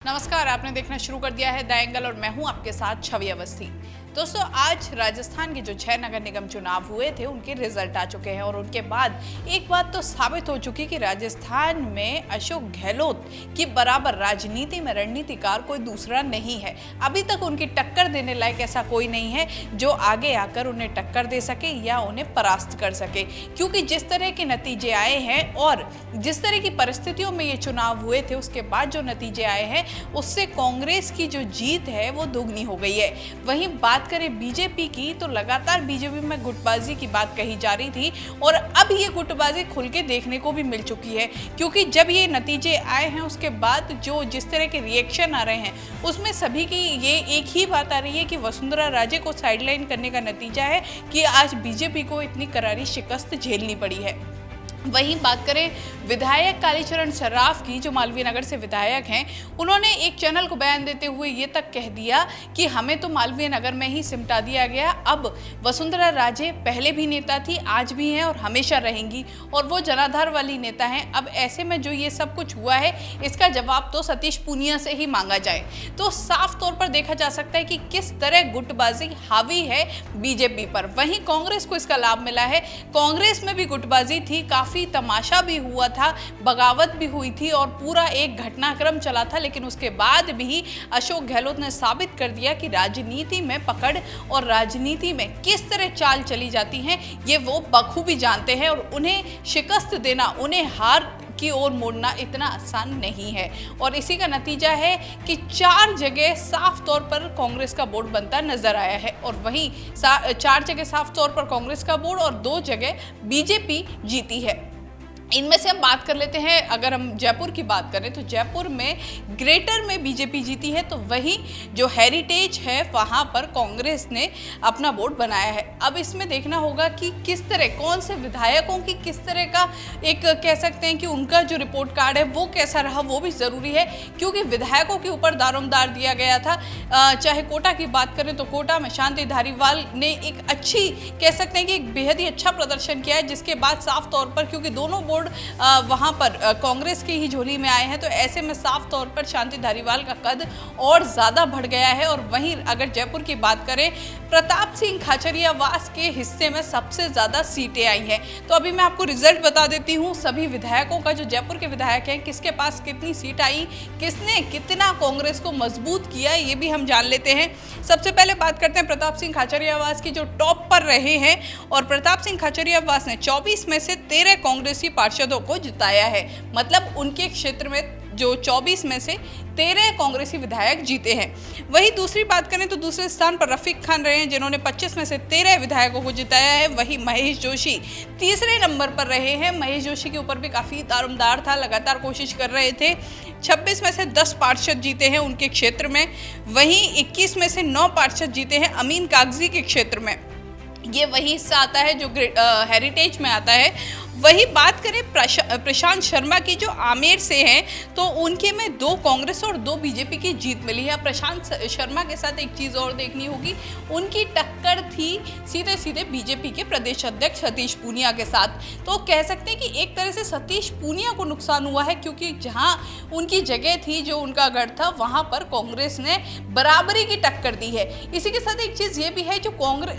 नमस्कार, आपने देखना शुरू कर दिया है द एंगल और मैं हूं आपके साथ छवि अवस्थी। दोस्तों, आज राजस्थान के जो 6 नगर निगम चुनाव हुए थे उनके रिजल्ट आ चुके हैं और उनके बाद एक बात तो साबित हो चुकी कि राजस्थान में अशोक गहलोत की बराबर राजनीति में रणनीतिकार कोई दूसरा नहीं है। अभी तक उनकी टक्कर देने लायक ऐसा कोई नहीं है जो आगे आकर उन्हें टक्कर दे सके या उन्हें परास्त कर सके, क्योंकि जिस तरह के नतीजे आए हैं और जिस तरह की परिस्थितियों में ये चुनाव हुए थे उसके बाद जो नतीजे आए हैं उससे कांग्रेस की जो जीत है वो दोगुनी हो गई है। वहीं बात करें बीजेपी की तो लगातार बीजेपी में गुटबाजी की बात कही जा रही थी और अब ये गुटबाजी खुल के देखने को भी मिल चुकी है, क्योंकि जब ये नतीजे आए हैं उसके बाद जो जिस तरह के रिएक्शन आ रहे हैं उसमें सभी की ये एक ही बात आ रही है कि वसुंधरा राजे को साइडलाइन करने का नतीजा है कि आज बीजेपी को इतनी करारी शिकस्त झेलनी पड़ी है। वहीं बात करें विधायक कालीचरण सर्राफ की, जो मालवीय नगर से विधायक हैं, उन्होंने एक चैनल को बयान देते हुए ये तक कह दिया कि हमें तो मालवीय नगर में ही सिमटा दिया गया। अब वसुंधरा राजे पहले भी नेता थी, आज भी हैं और हमेशा रहेंगी और वो जनाधार वाली नेता हैं। अब ऐसे में जो ये सब कुछ हुआ है इसका जवाब तो सतीश पूनिया से ही मांगा जाए। तो साफ तौर पर देखा जा सकता है कि किस तरह गुटबाजी हावी है बीजेपी पर। वहीं कांग्रेस को इसका लाभ मिला है। कांग्रेस में भी गुटबाजी थी, काफी तमाशा भी हुआ था, बगावत भी हुई थी और पूरा एक घटनाक्रम चला था, लेकिन उसके बाद भी अशोक गहलोत ने साबित कर दिया कि राजनीति में पकड़ और राजनीति में किस तरह चाल चली जाती है ये वो बखूबी जानते हैं और उन्हें शिकस्त देना, उन्हें हार की ओर मोड़ना इतना आसान नहीं है। और इसी का नतीजा है कि 4 जगह साफ तौर पर कांग्रेस का बोर्ड बनता नजर आया है और वहीं 4 जगह साफ तौर पर कांग्रेस का बोर्ड और 2 जगह बीजेपी जीती है। इनमें से हम बात कर लेते हैं, अगर हम जयपुर की बात करें तो जयपुर में ग्रेटर में बीजेपी जीती है, तो वहीं जो हेरिटेज है वहां पर कांग्रेस ने अपना बोर्ड बनाया है। अब इसमें देखना होगा कि किस तरह, कौन से विधायकों की किस तरह का एक कह सकते हैं कि उनका जो रिपोर्ट कार्ड है वो कैसा रहा, वो भी ज़रूरी है, क्योंकि विधायकों के ऊपर दारोमदार दिया गया था। चाहे कोटा की बात करें तो कोटा में शांति धारीवाल ने एक अच्छी, कह सकते हैं कि एक बेहद ही अच्छा प्रदर्शन किया है, जिसके बाद साफ तौर पर, क्योंकि दोनों बोर्ड वहां पर कांग्रेस की ही झोली में आए हैं, तो ऐसे में साफ तौर पर शांति धारीवाल का कद और ज्यादा बढ़ गया है। और वहीं अगर जयपुर की बात करें, प्रताप सिंह खाचरियावास के हिस्से में सबसे ज्यादा सीटें आई हैं। तो अभी मैं आपको रिजल्ट बता देती हूँ सभी विधायकों का, जो जयपुर के विधायक हैं, किसके पास कितनी सीट आई, किसने कितना कांग्रेस को मजबूत किया, ये भी हम जान लेते हैं। सबसे पहले बात करते हैं प्रताप सिंह खाचरियावास की, जो टॉप पर रहे हैं और प्रताप सिंह खाचरियावास ने 24 में से 13 कांग्रेसी पार्षदों को जिताया है। मतलब उनके क्षेत्र में जो 24 में से 13 कांग्रेसी विधायक जीते हैं। वही दूसरी बात करें तो दूसरे स्थान पर रफीक खान रहे हैं, जिन्होंने 25 में से 13 विधायकों को जिताया है। वही महेश जोशी तीसरे नंबर पर रहे हैं। महेश जोशी के ऊपर भी काफ़ी दारोमदार था, लगातार कोशिश कर रहे थे। 26 में से 10 पार्षद जीते हैं उनके क्षेत्र में। वहीं 21 में से 9 पार्षद जीते हैं अमीन कागजी के क्षेत्र में। ये वही हिस्सा आता है जो हेरिटेज में आता है। वही बात करें प्रशांत शर्मा की, जो आमेर से हैं, तो उनके में 2 कांग्रेस और 2 बीजेपी की जीत मिली है। प्रशांत शर्मा के साथ एक चीज़ और देखनी होगी, उनकी टक्कर थी सीधे सीधे बीजेपी के प्रदेश अध्यक्ष सतीश पूनिया के साथ। तो कह सकते हैं कि एक तरह से सतीश पूनिया को नुकसान हुआ है, क्योंकि जहां उनकी जगह थी, जो उनका गढ़ था, वहां पर कांग्रेस ने बराबरी की टक्कर दी है। इसी के साथ एक चीज़ ये भी है, जो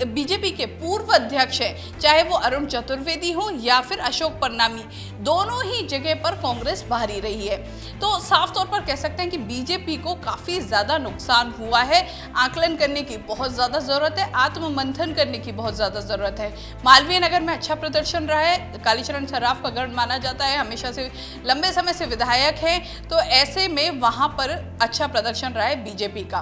बीजेपी के पूर्व अध्यक्ष हैं, चाहे वो अरुण चतुर्वेदी हो या फिर अशोक परनामी, दोनों ही जगह पर कांग्रेस भारी रही है। तो साफ तौर पर कह सकते हैं कि बीजेपी को काफी ज्यादा नुकसान हुआ है। आकलन करने की बहुत ज्यादा जरूरत है, आत्ममंथन करने की बहुत ज्यादा जरूरत है। मालवीय नगर में अच्छा प्रदर्शन रहा है, कालीचरण सर्राफ का गढ़ माना जाता है, हमेशा से लंबे समय से विधायक है, तो ऐसे में वहां पर अच्छा प्रदर्शन रहा है बीजेपी का।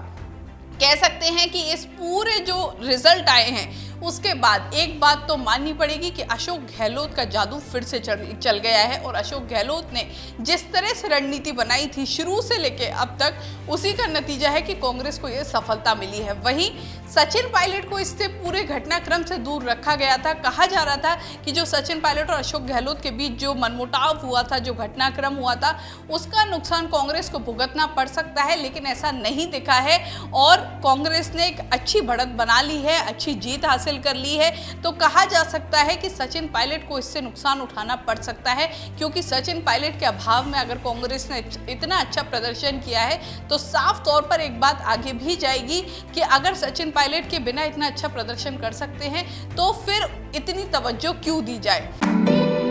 कह सकते हैं कि इस पूरे जो रिजल्ट आए हैं उसके बाद एक बात तो माननी पड़ेगी कि अशोक गहलोत का जादू फिर से चल गया है और अशोक गहलोत ने जिस तरह से रणनीति बनाई थी शुरू से लेके अब तक, उसी का नतीजा है कि कांग्रेस को यह सफलता मिली है। वहीं सचिन पायलट को इससे पूरे घटनाक्रम से दूर रखा गया था। कहा जा रहा था कि जो सचिन पायलट और अशोक गहलोत के बीच जो मनमुटाव हुआ था, जो घटनाक्रम हुआ था, उसका नुकसान कांग्रेस को भुगतना पड़ सकता है, लेकिन ऐसा नहीं दिखा है और कांग्रेस ने एक अच्छी बढ़त बना ली है, अच्छी जीत हासिल हासिल कर ली है, तो कहा जा सकता है कि सचिन पायलट को इससे नुकसान उठाना पड़ सकता है, क्योंकि सचिन पायलट के अभाव में अगर कांग्रेस ने इतना अच्छा प्रदर्शन किया है तो साफ तौर पर एक बात आगे भी जाएगी कि अगर सचिन पायलट के बिना इतना अच्छा प्रदर्शन कर सकते हैं तो फिर इतनी तवज्जो क्यों दी जाए।